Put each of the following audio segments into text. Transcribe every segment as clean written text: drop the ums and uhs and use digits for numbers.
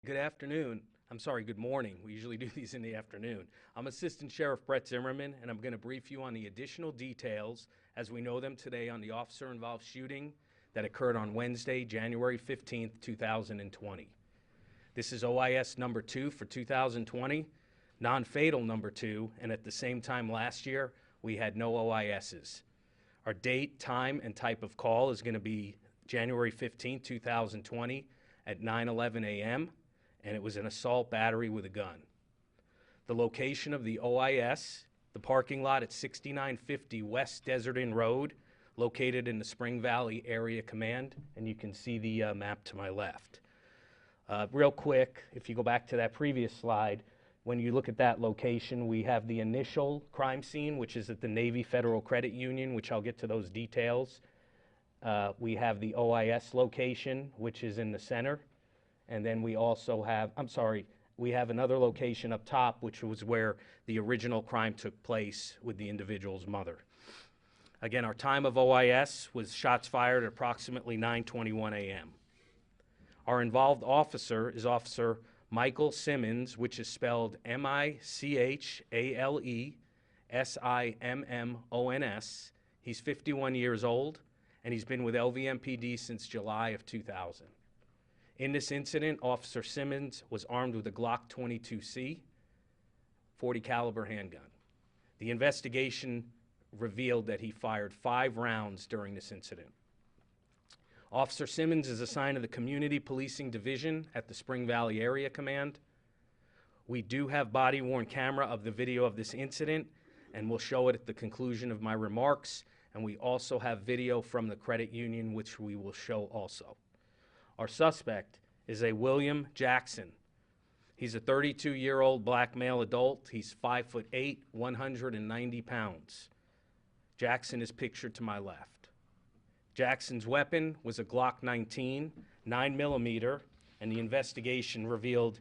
Good afternoon. I'm sorry, good morning. We usually do these in the afternoon. I'm Assistant Sheriff Brett Zimmerman, and I'm going to brief you on the additional details as we know them today on the officer-involved shooting that occurred on Wednesday, January 15th, 2020. This is OIS number 2 for 2020, non-fatal number 2, and at the same time last year, we had no OISs. Our date, time, and type of call is going to be January 15th, 2020 at 9:11 a.m., and it was an assault battery with a gun. The location of the OIS, the parking lot at 6950 West Desert Inn Road, located in the Spring Valley Area Command, and you can see the map to my left. Real quick, if you go back to that previous slide, when you look at that location, we have the initial crime scene, which is at the Navy Federal Credit Union, which I'll get to those details. We have the OIS location, which is in the center. And then we also have, we have another location up top, which was where the original crime took place with the individual's mother. Again, our time of OIS was shots fired at approximately 9:21 a.m. Our involved officer is Officer Michael Simmons, which is spelled MichaleSimmons. He's 51 years old, and he's been with LVMPD since July of 2000. In this incident, Officer Simmons was armed with a Glock 22C 40 caliber handgun. The investigation revealed that he fired 5 rounds during this incident. Officer Simmons is assigned to the Community Policing Division at the Spring Valley Area Command. We do have body-worn camera of the video of this incident, and we'll show it at the conclusion of my remarks. And we also have video from the credit union, which we will show also. Our suspect is a William Jackson. He's a 32-year-old black male adult. He's 5'8", 190 pounds. Jackson is pictured to my left. Jackson's weapon was a Glock 19, 9mm, and the investigation revealed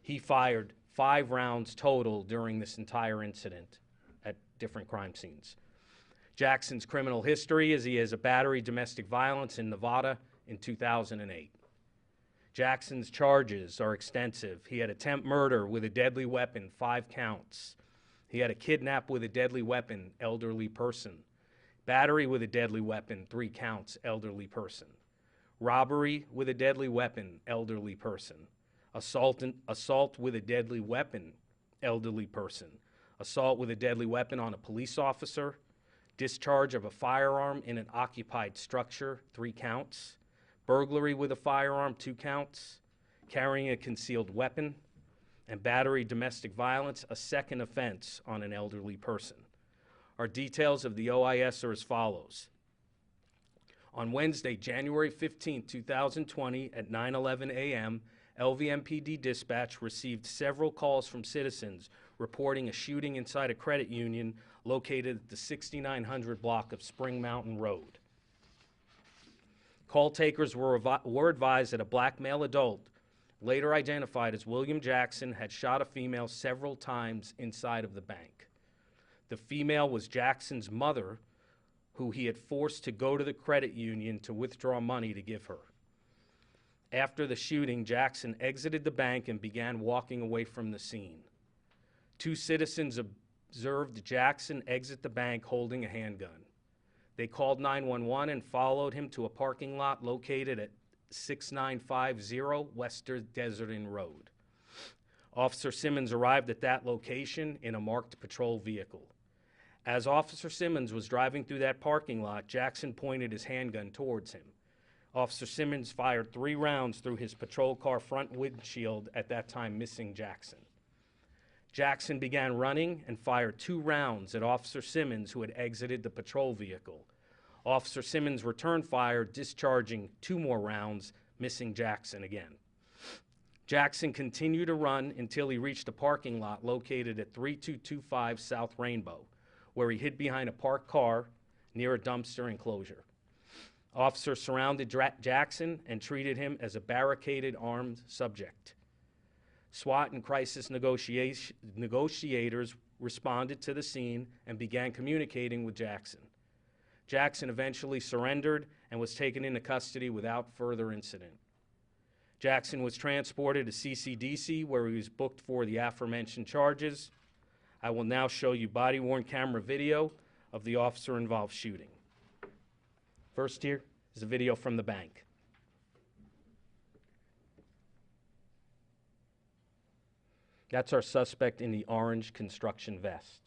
he fired 5 rounds total during this entire incident at different crime scenes. Jackson's criminal history is he has a battery domestic violence in Nevada in 2008. Jackson's charges are extensive. He had attempt murder with a deadly weapon, 5 counts. He had a kidnap with a deadly weapon, elderly person. Battery with a deadly weapon, 3 counts, elderly person. Robbery with a deadly weapon, elderly person. Assault with a deadly weapon, elderly person. Assault with a deadly weapon on a police officer. Discharge of a firearm in an occupied structure, 3 counts. Burglary with a firearm, 2 counts. Carrying a concealed weapon. And battery domestic violence, a second offense on an elderly person. Our details of the OIS are as follows. On Wednesday, January 15, 2020 at 9:11 a.m., LVMPD dispatch received several calls from citizens reporting a shooting inside a credit union located at the 6900 block of Spring Mountain Road. Call takers were advised that a black male adult, later identified as William Jackson, had shot a female several times inside of the bank. The female was Jackson's mother, who he had forced to go to the credit union to withdraw money to give her. After the shooting, Jackson exited the bank and began walking away from the scene. 2 citizens observed Jackson exit the bank holding a handgun. They called 911 and followed him to a parking lot located at 6950 West Desert Inn Road. Officer Simmons arrived at that location in a marked patrol vehicle. As Officer Simmons was driving through that parking lot, Jackson pointed his handgun towards him. Officer Simmons fired 3 rounds through his patrol car front windshield, at that time missing Jackson. Jackson began running and fired 2 rounds at Officer Simmons, who had exited the patrol vehicle. Officer Simmons returned fire, discharging 2 more rounds, missing Jackson again. Jackson continued to run until he reached a parking lot located at 3225 South Rainbow, where he hid behind a parked car near a dumpster enclosure. Officers surrounded Jackson and treated him as a barricaded armed subject. SWAT and crisis negotiators responded to the scene and began communicating with Jackson. Jackson eventually surrendered and was taken into custody without further incident. Jackson was transported to CCDC, where he was booked for the aforementioned charges. I will now show you body-worn camera video of the officer-involved shooting. First here is a video from the bank. That's our suspect in the orange construction vest.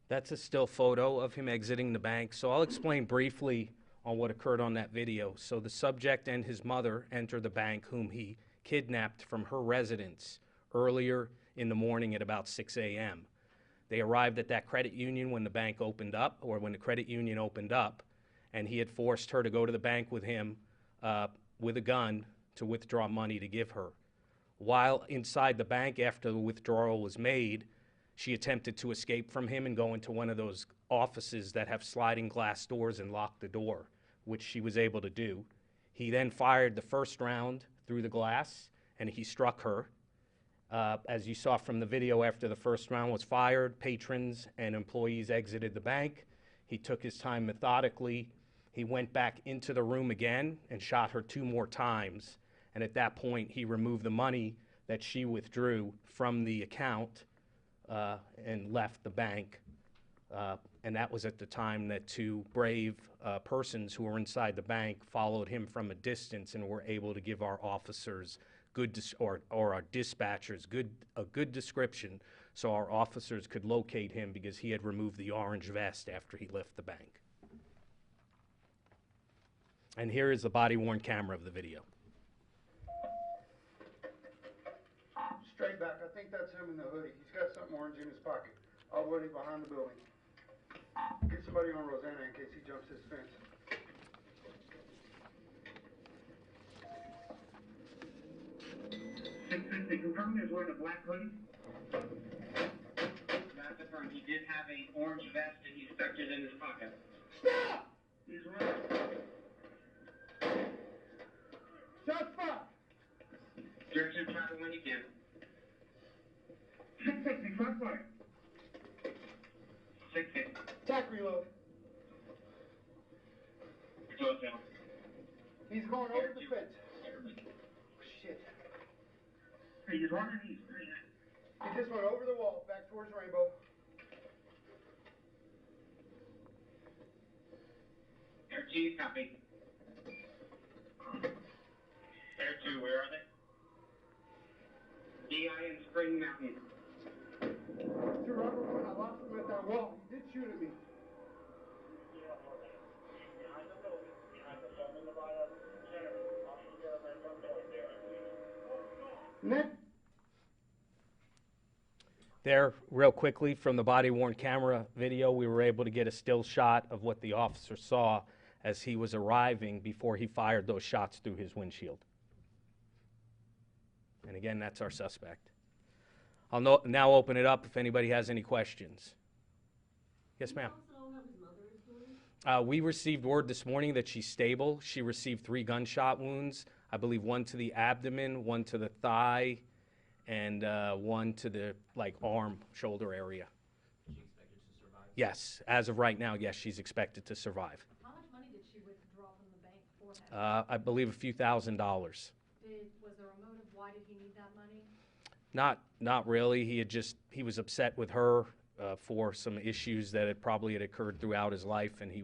That's a still photo of him exiting the bank. So I'll explain briefly on what occurred on that video. So the subject and his mother enter the bank, whom he kidnapped from her residence earlier in the morning at about 6 a.m. They arrived at that credit union when the bank opened up, or when the credit union opened up, and he had forced her to go to the bank with him with a gun to withdraw money to give her. While inside the bank, after the withdrawal was made, she attempted to escape from him and go into one of those offices that have sliding glass doors and lock the door, which she was able to do. He then fired the first round through the glass, and he struck her. As you saw from the video, after the first round was fired, patrons and employees exited the bank. He took his time methodically. He went back into the room again and shot her 2 more times. And at that point, he removed the money that she withdrew from the account and left the bank. And that was at the time that 2 brave persons who were inside the bank followed him from a distance and were able to give our officers or our dispatchers a good description, so our officers could locate him because he had removed the orange vest after he left the bank. And here is the body-worn camera of the video. Straight back. I think that's him in the hoodie. He's got something orange in his pocket. All the way behind the building. Get somebody on Rosanna in case he jumps this fence. They confirmed he was wearing a black hoodie? That's confirmed. He did have an orange vest and he stuck it in his pocket. Stop! He's running. Shots fired! Direction of travel when you can. 660, front fire. 650. Tack reload. Close down. He's going over the fence. Shit. Hey, he's running east. He just went over the wall, back towards Rainbow. Air 2, copy. Air 2, where are they? DI and Spring Mountain. To Robert, when I lost him at that wall, he did shoot at me. Nick? There, real quickly, from the body-worn camera video, we were able to get a still shot of what the officer saw as he was arriving before he fired those shots through his windshield. And again, that's our suspect. I'll now open it up if anybody has any questions. Yes, ma'am. We received word this morning that she's stable. She received 3 gunshot wounds. I believe one to the abdomen, one to the thigh, and one to the arm, shoulder area. Is she expected to survive? Yes, as of right now, yes, she's expected to survive. How much money did she withdraw from the bank for him? I believe a few $1,000s. Was there a motive? Why did he need that money? Not really. He was upset with her for some issues that had probably occurred throughout his life, and he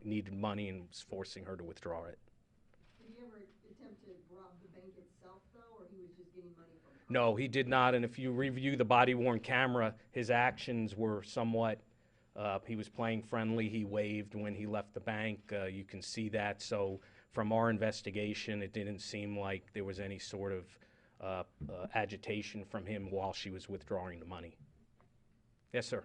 needed money and was forcing her to withdraw it. Did he ever attempt to rob the bank itself, though, or he was just getting money from her? No, he did not. And if you review the body-worn camera, his actions were somewhat. He was playing friendly. He waved when he left the bank. You can see that. So from our investigation, it didn't seem like there was any sort of agitation from him while she was withdrawing the money. Yes, sir.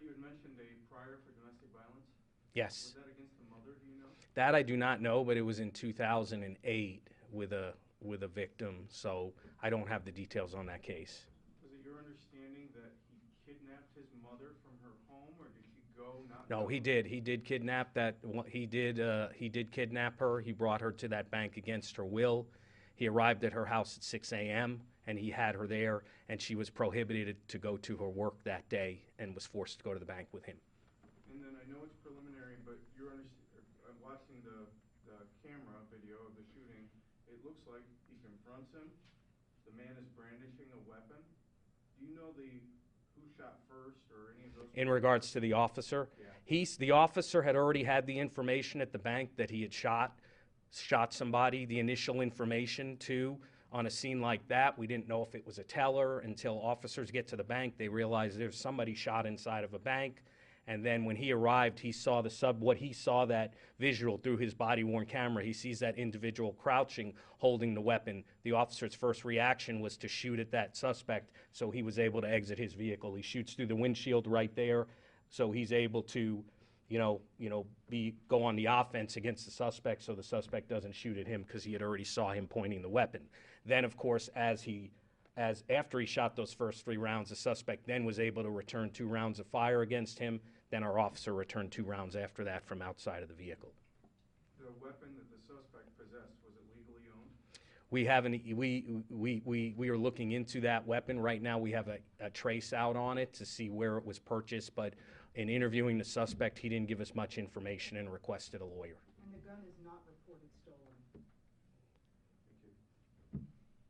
You had mentioned a prior for domestic violence. Yes. Was that against the mother, do you know? That I do not know, but it was in 2008 with a victim, so I don't have the details on that case. Was it your understanding that he kidnapped his mother from her home, or did she go not? No, he did. He did kidnap that. He did kidnap her. He brought her to that bank against her will. He arrived at her house at 6 a.m. and he had her there, and she was prohibited to go to her work that day and was forced to go to the bank with him. And then I know it's preliminary, but watching the camera video of the shooting, it looks like he confronts him. The man is brandishing a weapon. Do you know who shot first or any of those? In regards to the officer, Yeah. the officer had already had the information at the bank that he had shot somebody. The initial information too on a scene like that, we didn't know if it was a teller until officers get to the bank. They realize there's somebody shot inside of a bank. And then when he arrived, he saw what he saw that visual through his body-worn camera. He sees that individual crouching, holding the weapon. The officer's first reaction was to shoot at that suspect, so he was able to exit his vehicle. He shoots through the windshield right there, so he's able to, go on the offense against the suspect, so the suspect doesn't shoot at him because he had already saw him pointing the weapon. Then, of course, after he shot those first 3 rounds, the suspect then was able to return 2 rounds of fire against him. Then our officer returned 2 rounds after that from outside of the vehicle. The weapon that the suspect possessed, was it legally owned? We are looking into that weapon right now. We have a trace out on it to see where it was purchased, but in interviewing the suspect, he didn't give us much information and requested a lawyer. And the gun is not reported stolen.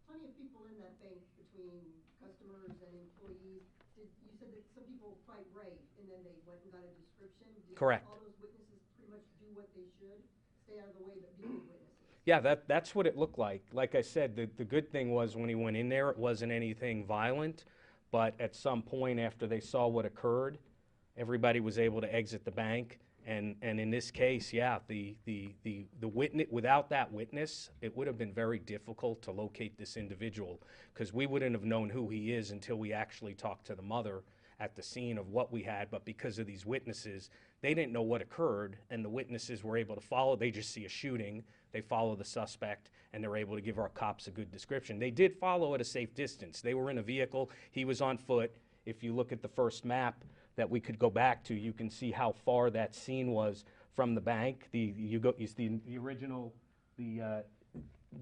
Plenty of people in that bank, between customers and employees. You said that some people fight right, and then they went and got a description. Did Correct. all those witnesses pretty much do what they should? Stay out of the way, but be good witnesses? Yeah, that's what it looked like. Like I said, the good thing was when he went in there, it wasn't anything violent, but at some point after they saw what occurred, everybody was able to exit the bank. And in this case, yeah, the witness, without that witness, it would have been very difficult to locate this individual because we wouldn't have known who he is until we actually talked to the mother at the scene of what we had. But because of these witnesses, they didn't know what occurred, and the witnesses were able to follow. They just see a shooting, they follow the suspect, and they're able to give our cops a good description. They did follow at a safe distance. They were in a vehicle. He was on foot. If you look at the first map that we could go back to, you can see how far that scene was from the bank. You see the original, the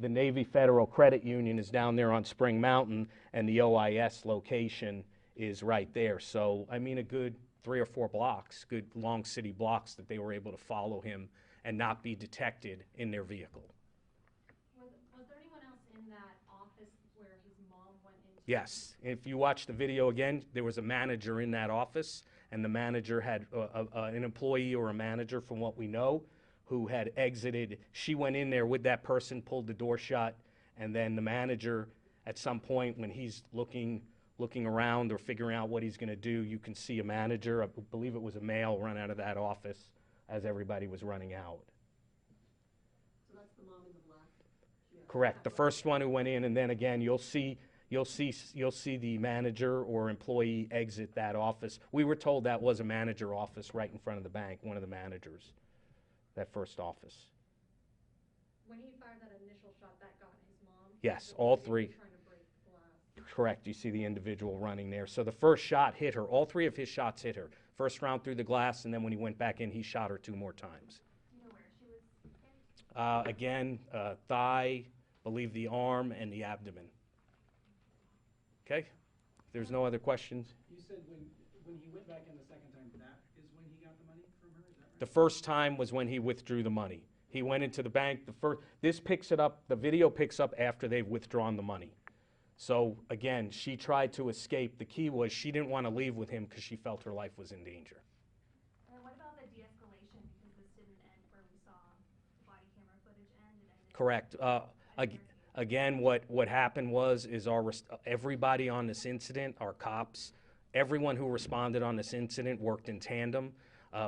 Navy Federal Credit Union is down there on Spring Mountain, and the OIS location is right there. So, I mean, a good 3 or 4 blocks, good long city blocks that they were able to follow him and not be detected in their vehicle. Was there anyone else in that office where his mom went into? Yes. If you watch the video again, there was a manager in that office, and the manager had an employee or a manager, from what we know, who had exited. She went in there with that person, pulled the door shut, and then the manager, at some point when he's looking around or figuring out what he's going to do, you can see a manager, I believe it was a male, run out of that office as everybody was running out. So that's the mom in the black? Correct. The first one who went in, and then again, you'll see the manager or employee exit that office. We were told that was a manager office right in front of the bank, one of the managers, that first office. When he fired that initial shot, that got his mom? Yes, all 3. Trying to break glass. Correct. You see the individual running there. So the first shot hit her. All 3 of his shots hit her. First round through the glass, and then when he went back in, he shot her 2 more times. Do you know where she was Again, thigh, believe the arm, and the abdomen. Okay? If there's no other questions. You said when he went back in the second time, that is when he got the money from her, is that right? The first time was when he withdrew the money. He went into the bank. This picks it up, the video picks up after they've withdrawn the money. So again, she tried to escape. The key was she didn't want to leave with him because she felt her life was in danger. And then what about the de-escalation, because this didn't end where we saw the body camera footage end, it ended. Correct. Again, what happened is everybody on this incident, our cops, everyone who responded on this incident worked in tandem.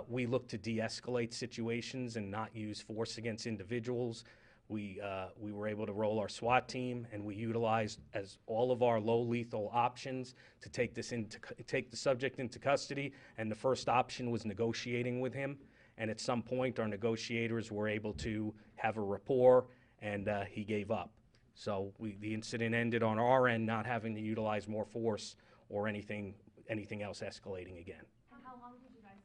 We looked to de-escalate situations and not use force against individuals. We were able to roll our SWAT team, and we utilized as all of our low lethal options to take the subject into custody. And the first option was negotiating with him. And at some point, our negotiators were able to have a rapport, and he gave up. So the incident ended on our end, not having to utilize more force or anything else escalating again. And how long did you guys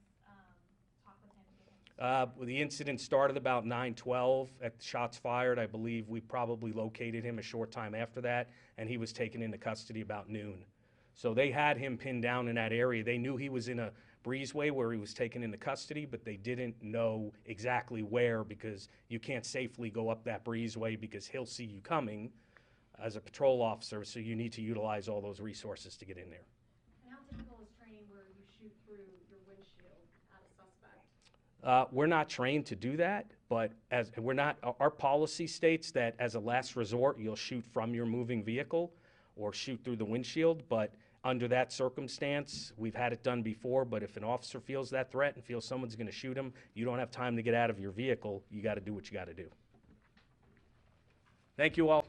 talk with him to get him? The incident started about 9:12 at the shots fired. I believe we probably located him a short time after that, and he was taken into custody about noon. So they had him pinned down in that area. They knew he was in a breezeway where he was taken into custody, but they didn't know exactly where, because you can't safely go up that breezeway because he'll see you coming as a patrol officer, so you need to utilize all those resources to get in there. And how typical is training where you shoot through your windshield at a suspect? We're not trained to do that, but our policy states that as a last resort, you'll shoot from your moving vehicle or shoot through the windshield. But under that circumstance, we've had it done before, but if an officer feels that threat and feels someone's going to shoot him, you don't have time to get out of your vehicle. You got to do what you got to do. Thank you all.